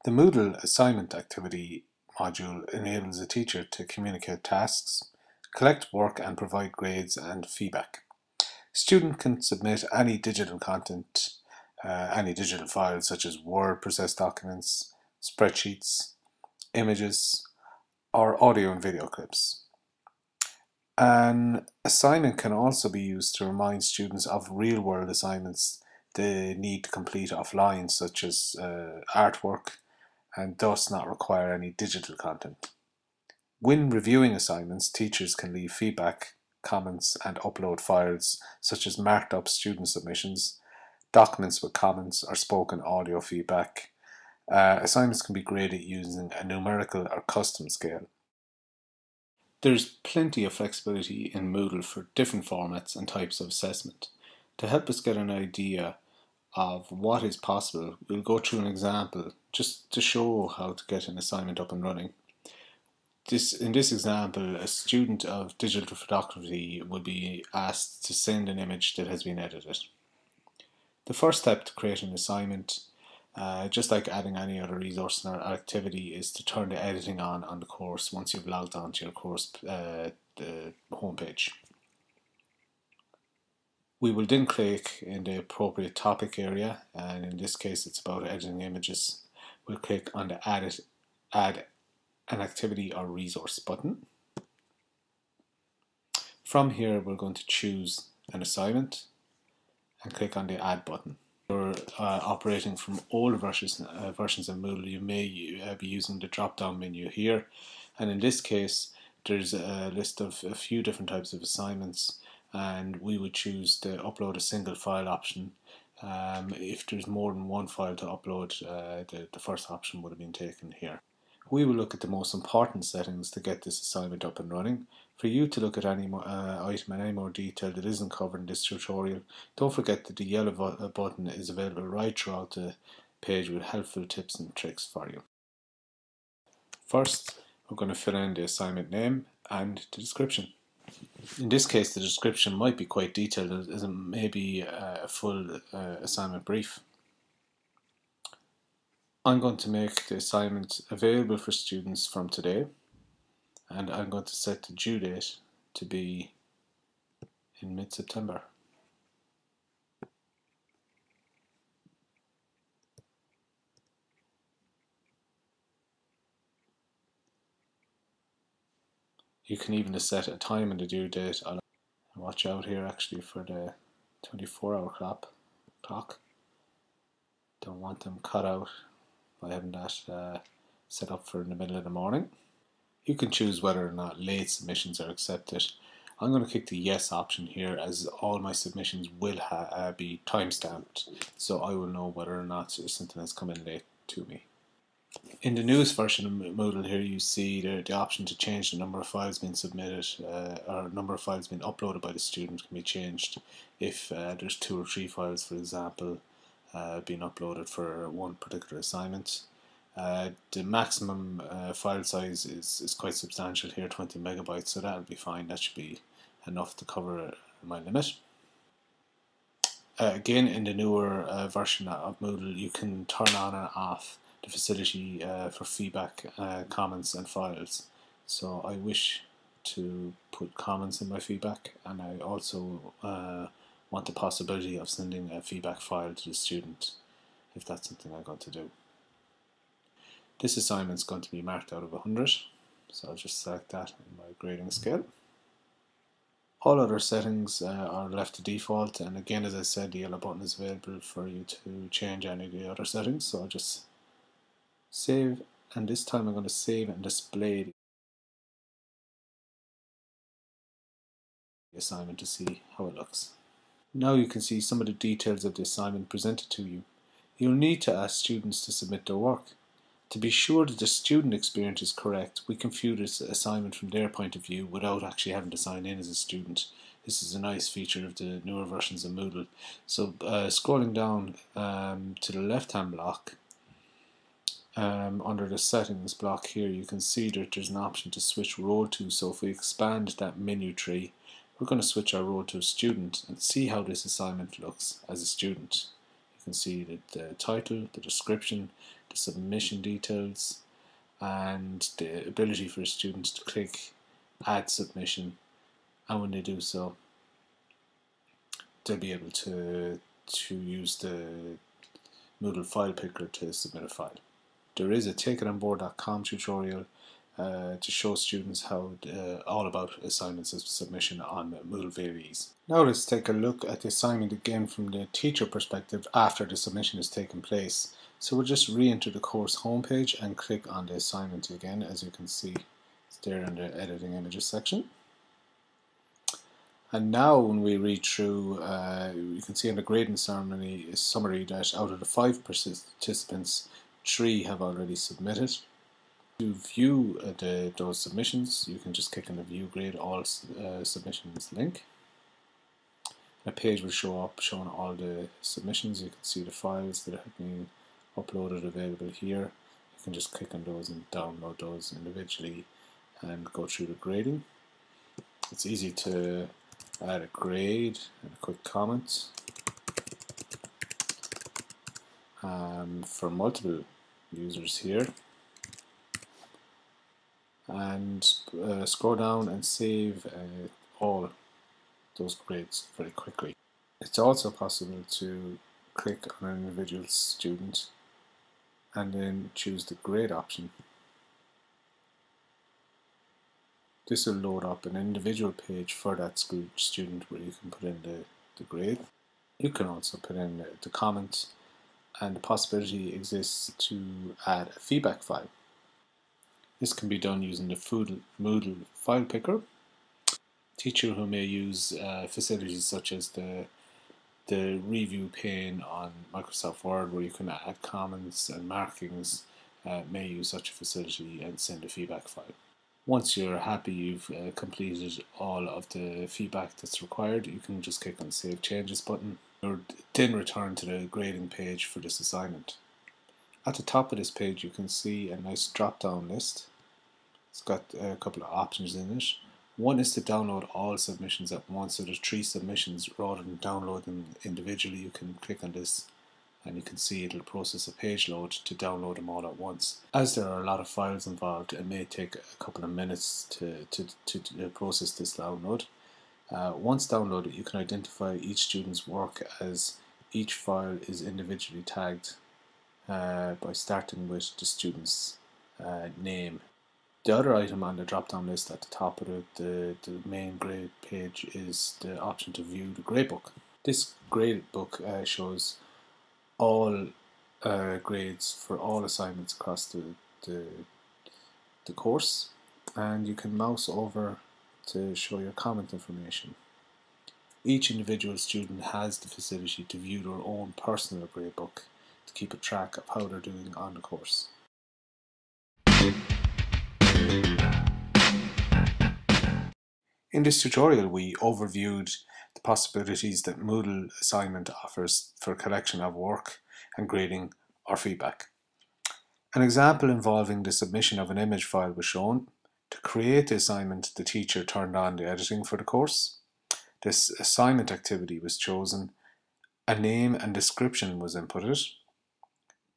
The Moodle Assignment Activity module enables a teacher to communicate tasks, collect work and provide grades and feedback. Student can submit any digital content, any digital files such as Word processed documents, spreadsheets, images, or audio and video clips. An assignment can also be used to remind students of real-world assignments they need to complete offline, such as artwork, and thus not require any digital content. When reviewing assignments, teachers can leave feedback, comments, and upload files such as marked up student submissions, documents with comments, or spoken audio feedback. Assignments can be graded using a numerical or custom scale. There's plenty of flexibility in Moodle for different formats and types of assessment. To help us get an idea of what is possible, we'll go through an example just to show how to get an assignment up and running. In this example, a student of digital photography will be asked to send an image that has been edited. The first step to create an assignment, just like adding any other resource or activity, is to turn the editing on the course once you've logged on to your course the homepage. We will then click in the appropriate topic area, and in this case it's about editing images. We'll click on the Add an Activity or Resource button. From here we're going to choose an assignment and click on the Add button. If you're operating from older versions of Moodle, you may be using the drop-down menu here, and in this case there's a list of a few different types of assignments, and we would choose the upload a single file option. If there's more than one file to upload, the first option would have been taken here. We will look at the most important settings to get this assignment up and running. For you to look at any item in any more detail that isn't covered in this tutorial, don't forget that the yellow button is available right throughout the page with helpful tips and tricks for you. First, we're going to fill in the assignment name and the description. In this case, the description might be quite detailed, as it may be a full assignment brief. I'm going to make the assignment available for students from today, and I'm going to set the due date to be in mid-September. You can even set a time on the due date. I'll watch out here actually for the 24-hour clock. Don't want them cut out by having that set up for in the middle of the morning. You can choose whether or not late submissions are accepted. I'm going to click the yes option here, as all my submissions will be time-stamped, so I will know whether or not something has come in late to me. In the newest version of Moodle here, you see the option to change the number of files being submitted, or number of files being uploaded by the student can be changed if there's 2 or 3 files, for example, being uploaded for one particular assignment. The maximum file size is quite substantial here, 20 megabytes, so that'll be fine. That should be enough to cover my limit. Again, in the newer version of Moodle, you can turn on and off the facility for feedback, comments and files. So I wish to put comments in my feedback, and I also want the possibility of sending a feedback file to the student if that's something I'm going to do. This assignment is going to be marked out of 100, so I'll just select that in my grading scale. All other settings are left to default, and again, as I said, the yellow button is available for you to change any of the other settings, so I'll just save, and this time I'm going to save and display the assignment to see how it looks. Now you can see some of the details of the assignment presented to you. You'll need to ask students to submit their work. To be sure that the student experience is correct, we can view this assignment from their point of view without actually having to sign in as a student. This is a nice feature of the newer versions of Moodle. So scrolling down to the left hand block, under the settings block here, you can see that there's an option to switch role to. So if we expand that menu tree, we're going to switch our role to a student and see how this assignment looks as a student. You can see the title, the description, the submission details, and the ability for students to click Add Submission, and when they do so, they'll be able to use the Moodle file picker to submit a file. There is a takeItonboard.com tutorial to show students how all about assignments submission on Moodle very easy. Now let's take a look at the assignment again from the teacher perspective after the submission has taken place. So we'll just re-enter the course homepage and click on the assignment again. As you can see, it's there in the editing images section. And now when we read through, you can see in the grading summary that out of the 5 participants, 3 have already submitted. To view those submissions, you can just click on the View Grade All Submissions link. A page will show up showing all the submissions. You can see the files that have been uploaded available here. You can just click on those and download those individually and go through the grading. It's easy to add a grade and a quick comment for multiple users here, and scroll down and save all those grades very quickly. It's also possible to click on an individual student and then choose the grade option. This will load up an individual page for that student where you can put in the grade. You can also put in the comment, and the possibility exists to add a feedback file. This can be done using the Moodle file picker. Teacher who may use facilities such as the review pane on Microsoft Word, where you can add comments and markings, may use such a facility and send a feedback file. Once you're happy you've completed all of the feedback that's required, you can just click on the Save Changes button, or then return to the grading page for this assignment. At the top of this page you can see a nice drop down list. It's got a couple of options in it. One is to download all submissions at once, so there's 3 submissions. Rather than download them individually, you can click on this and you can see it'll process a page load to download them all at once. As there are a lot of files involved, it may take a couple of minutes to process this download. Once downloaded, you can identify each student's work as each file is individually tagged by starting with the student's name. The other item on the drop-down list at the top of the main grade page is the option to view the gradebook. This gradebook shows all grades for all assignments across the course, and you can mouse over to show your comment information. Each individual student has the facility to view their own personal gradebook to keep a track of how they're doing on the course. In this tutorial, we overviewed the possibilities that Moodle Assignment offers for collection of work and grading or feedback. An example involving the submission of an image file was shown. To create the assignment, the teacher turned on the editing for the course. This assignment activity was chosen. A name and description was inputted.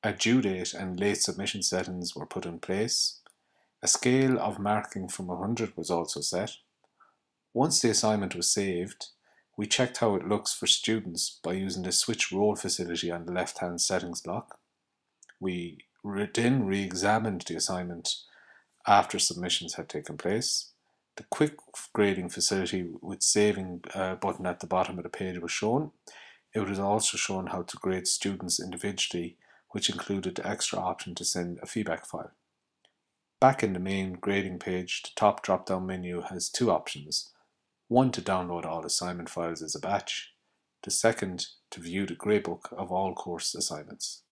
A due date and late submission settings were put in place. A scale of marking from 100 was also set. Once the assignment was saved, we checked how it looks for students by using the Switch Role facility on the left-hand settings block. We then re-examined the assignment after submissions had taken place. The quick grading facility with saving button at the bottom of the page was shown. It was also shown how to grade students individually, which included the extra option to send a feedback file. Back in the main grading page, the top drop-down menu has 2 options. One to download all assignment files as a batch. The second to view the gradebook of all course assignments.